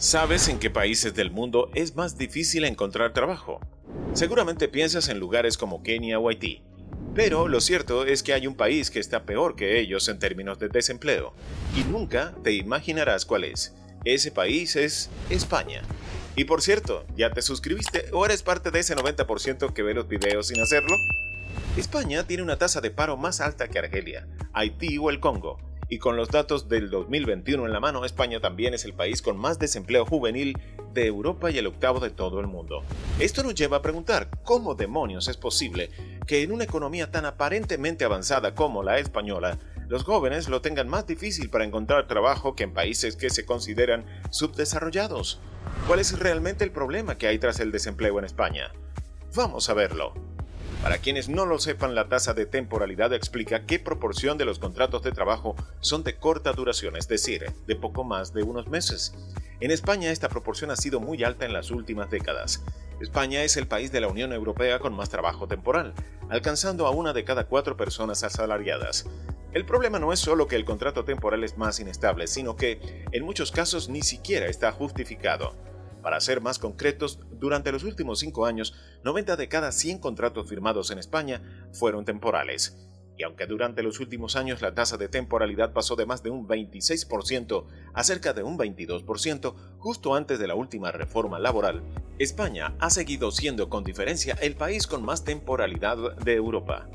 ¿Sabes en qué países del mundo es más difícil encontrar trabajo? Seguramente piensas en lugares como Kenia o Haití, pero lo cierto es que hay un país que está peor que ellos en términos de desempleo, y nunca te imaginarás cuál es. Ese país es España. Y por cierto, ¿ya te suscribiste o eres parte de ese 90% que ve los videos sin hacerlo? España tiene una tasa de paro más alta que Argelia, Haití o el Congo, y con los datos del 2021 en la mano, España también es el país con más desempleo juvenil de Europa y el octavo de todo el mundo. Esto nos lleva a preguntar, ¿cómo demonios es posible que en una economía tan aparentemente avanzada como la española, los jóvenes lo tengan más difícil para encontrar trabajo que en países que se consideran subdesarrollados? ¿Cuál es realmente el problema que hay tras el desempleo en España? Vamos a verlo. Para quienes no lo sepan, la tasa de temporalidad explica qué proporción de los contratos de trabajo son de corta duración, es decir, de poco más de unos meses. En España esta proporción ha sido muy alta en las últimas décadas. España es el país de la Unión Europea con más trabajo temporal, alcanzando a 1 de cada 4 personas asalariadas. El problema no es solo que el contrato temporal es más inestable, sino que, en muchos casos, ni siquiera está justificado. Para ser más concretos, durante los últimos 5 años, 90 de cada 100 contratos firmados en España fueron temporales. Y aunque durante los últimos años la tasa de temporalidad pasó de más de un 26% a cerca de un 22%, justo antes de la última reforma laboral, España ha seguido siendo con diferencia el país con más temporalidad de Europa.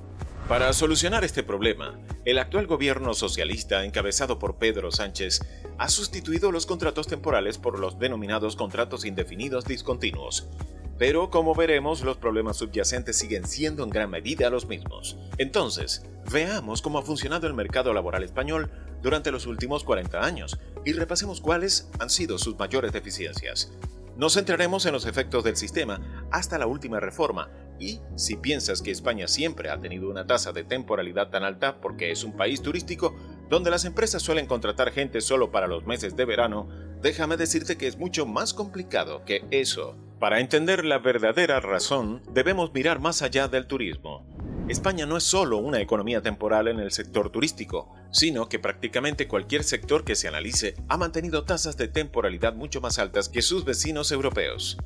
Para solucionar este problema, el actual gobierno socialista, encabezado por Pedro Sánchez, ha sustituido los contratos temporales por los denominados contratos indefinidos discontinuos. Pero, como veremos, los problemas subyacentes siguen siendo en gran medida los mismos. Entonces, veamos cómo ha funcionado el mercado laboral español durante los últimos 40 años y repasemos cuáles han sido sus mayores deficiencias. Nos centraremos en los efectos del sistema hasta la última reforma y, si piensas que España siempre ha tenido una tasa de temporalidad tan alta porque es un país turístico donde las empresas suelen contratar gente solo para los meses de verano, déjame decirte que es mucho más complicado que eso. Para entender la verdadera razón, debemos mirar más allá del turismo. España no es solo una economía temporal en el sector turístico, sino que prácticamente cualquier sector que se analice ha mantenido tasas de temporalidad mucho más altas que sus vecinos europeos.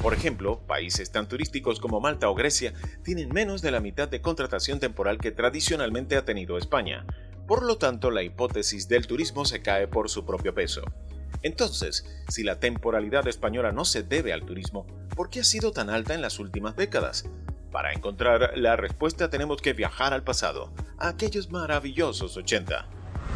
Por ejemplo, países tan turísticos como Malta o Grecia tienen menos de la mitad de contratación temporal que tradicionalmente ha tenido España. Por lo tanto, la hipótesis del turismo se cae por su propio peso. Entonces, si la temporalidad española no se debe al turismo, ¿por qué ha sido tan alta en las últimas décadas? Para encontrar la respuesta tenemos que viajar al pasado, a aquellos maravillosos 80.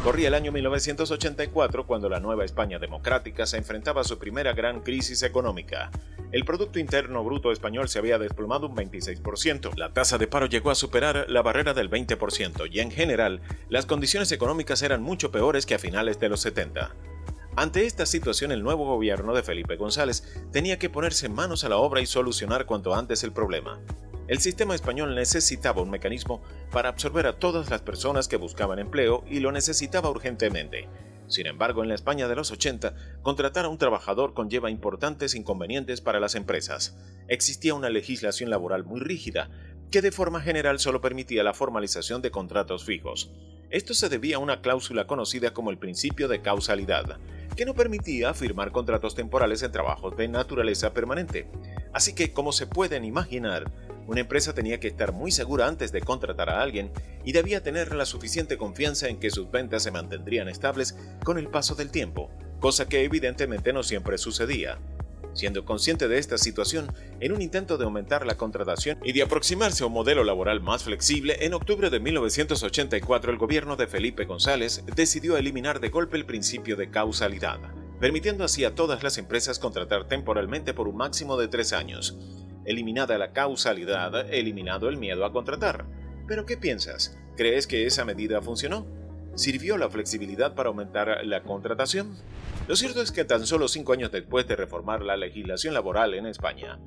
Corría el año 1984 cuando la nueva España democrática se enfrentaba a su primera gran crisis económica. El Producto Interno Bruto español se había desplomado un 26%, la tasa de paro llegó a superar la barrera del 20% y en general, las condiciones económicas eran mucho peores que a finales de los 70. Ante esta situación, el nuevo gobierno de Felipe González tenía que ponerse manos a la obra y solucionar cuanto antes el problema. El sistema español necesitaba un mecanismo para absorber a todas las personas que buscaban empleo y lo necesitaba urgentemente. Sin embargo, en la España de los 80, contratar a un trabajador conlleva importantes inconvenientes para las empresas. Existía una legislación laboral muy rígida, que de forma general solo permitía la formalización de contratos fijos. Esto se debía a una cláusula conocida como el principio de causalidad, que no permitía firmar contratos temporales en trabajos de naturaleza permanente. Así que, como se pueden imaginar, una empresa tenía que estar muy segura antes de contratar a alguien y debía tener la suficiente confianza en que sus ventas se mantendrían estables con el paso del tiempo, cosa que evidentemente no siempre sucedía. Siendo consciente de esta situación, en un intento de aumentar la contratación y de aproximarse a un modelo laboral más flexible, en octubre de 1984 el gobierno de Felipe González decidió eliminar de golpe el principio de causalidad, permitiendo así a todas las empresas contratar temporalmente por un máximo de 3 años. Eliminada la causalidad, eliminado el miedo a contratar. ¿Pero qué piensas? ¿Crees que esa medida funcionó? ¿Sirvió la flexibilidad para aumentar la contratación? Lo cierto es que tan solo 5 años después de reformar la legislación laboral en España,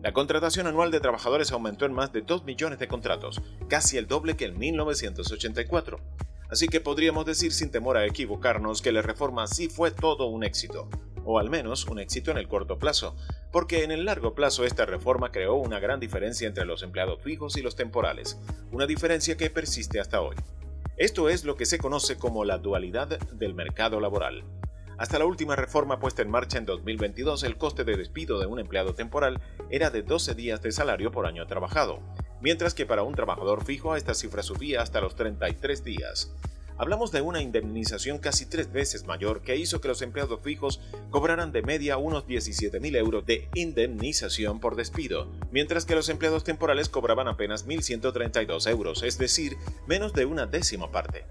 la contratación anual de trabajadores aumentó en más de 2 millones de contratos, casi el doble que en 1984. Así que podríamos decir sin temor a equivocarnos que la reforma sí fue todo un éxito, o al menos un éxito en el corto plazo, porque en el largo plazo esta reforma creó una gran diferencia entre los empleados fijos y los temporales, una diferencia que persiste hasta hoy. Esto es lo que se conoce como la dualidad del mercado laboral. Hasta la última reforma puesta en marcha en 2022, el coste de despido de un empleado temporal era de 12 días de salario por año trabajado, mientras que para un trabajador fijo esta cifra subía hasta los 33 días. Hablamos de una indemnización casi 3 veces mayor que hizo que los empleados fijos cobraran de media unos 17.000 euros de indemnización por despido, mientras que los empleados temporales cobraban apenas 1.132 euros, es decir, menos de una décima parte.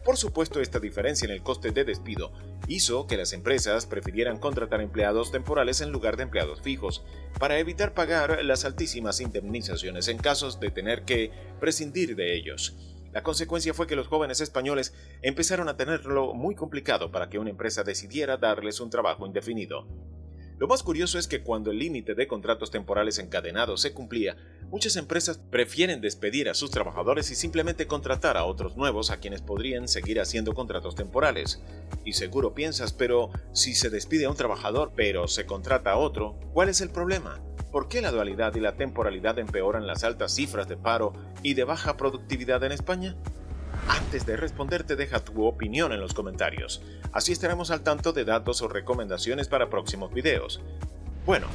Por supuesto, esta diferencia en el coste de despido hizo que las empresas prefirieran contratar empleados temporales en lugar de empleados fijos, para evitar pagar las altísimas indemnizaciones en casos de tener que prescindir de ellos. La consecuencia fue que los jóvenes españoles empezaron a tenerlo muy complicado para que una empresa decidiera darles un trabajo indefinido. Lo más curioso es que cuando el límite de contratos temporales encadenados se cumplía, muchas empresas prefieren despedir a sus trabajadores y simplemente contratar a otros nuevos a quienes podrían seguir haciendo contratos temporales. Y seguro piensas, pero si se despide a un trabajador pero se contrata a otro, ¿cuál es el problema? ¿Por qué la dualidad y la temporalidad empeoran las altas cifras de paro y de baja productividad en España? Antes de responderte, deja tu opinión en los comentarios. Así estaremos al tanto de datos o recomendaciones para próximos videos. Bueno,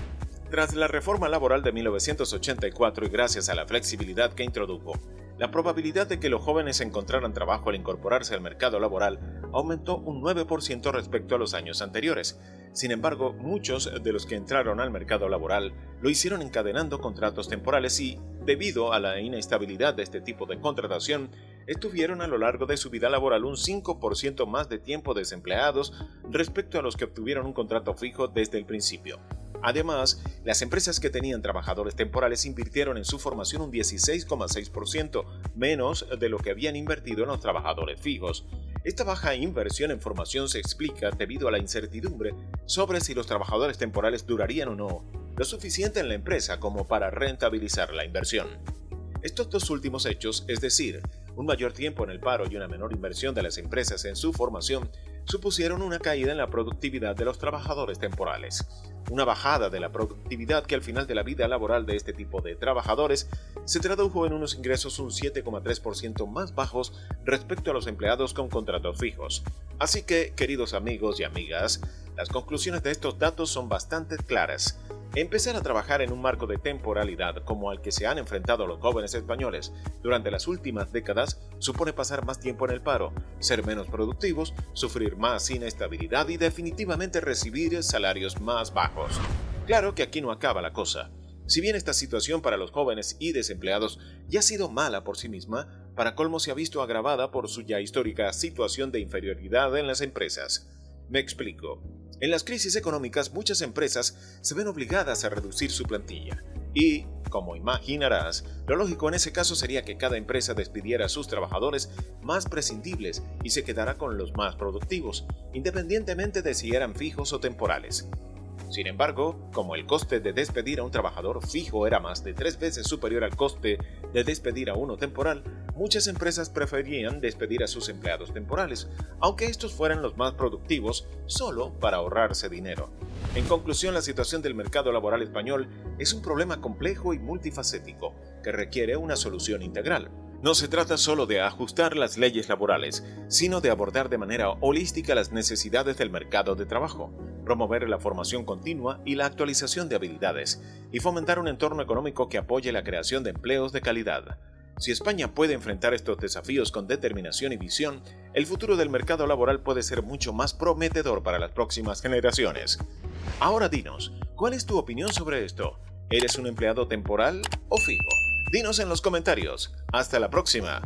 tras la reforma laboral de 1984 y gracias a la flexibilidad que introdujo, la probabilidad de que los jóvenes encontraran trabajo al incorporarse al mercado laboral aumentó un 9% respecto a los años anteriores. Sin embargo, muchos de los que entraron al mercado laboral lo hicieron encadenando contratos temporales y, debido a la inestabilidad de este tipo de contratación, estuvieron a lo largo de su vida laboral un 5% más de tiempo desempleados respecto a los que obtuvieron un contrato fijo desde el principio. Además, las empresas que tenían trabajadores temporales invirtieron en su formación un 16,6% menos de lo que habían invertido en los trabajadores fijos. Esta baja inversión en formación se explica debido a la incertidumbre sobre si los trabajadores temporales durarían o no lo suficiente en la empresa como para rentabilizar la inversión. Estos dos últimos hechos, es decir, un mayor tiempo en el paro y una menor inversión de las empresas en su formación, supusieron una caída en la productividad de los trabajadores temporales. Una bajada de la productividad que al final de la vida laboral de este tipo de trabajadores se tradujo en unos ingresos un 7,3% más bajos respecto a los empleados con contratos fijos. Así que, queridos amigos y amigas, las conclusiones de estos datos son bastante claras. Empezar a trabajar en un marco de temporalidad como al que se han enfrentado los jóvenes españoles durante las últimas décadas supone pasar más tiempo en el paro, ser menos productivos, sufrir más inestabilidad y definitivamente recibir salarios más bajos. Claro que aquí no acaba la cosa. Si bien esta situación para los jóvenes y desempleados ya ha sido mala por sí misma, para colmo se ha visto agravada por su ya histórica situación de inferioridad en las empresas. Me explico. En las crisis económicas, muchas empresas se ven obligadas a reducir su plantilla. Y, como imaginarás, lo lógico en ese caso sería que cada empresa despidiera a sus trabajadores más prescindibles y se quedara con los más productivos, independientemente de si eran fijos o temporales. Sin embargo, como el coste de despedir a un trabajador fijo era más de 3 veces superior al coste de despedir a uno temporal, muchas empresas preferían despedir a sus empleados temporales, aunque estos fueran los más productivos, solo para ahorrarse dinero. En conclusión, la situación del mercado laboral español es un problema complejo y multifacético, que requiere una solución integral. No se trata solo de ajustar las leyes laborales, sino de abordar de manera holística las necesidades del mercado de trabajo, promover la formación continua y la actualización de habilidades, y fomentar un entorno económico que apoye la creación de empleos de calidad. Si España puede enfrentar estos desafíos con determinación y visión, el futuro del mercado laboral puede ser mucho más prometedor para las próximas generaciones. Ahora dinos, ¿cuál es tu opinión sobre esto? ¿Eres un empleado temporal o fijo? Dinos en los comentarios. ¡Hasta la próxima!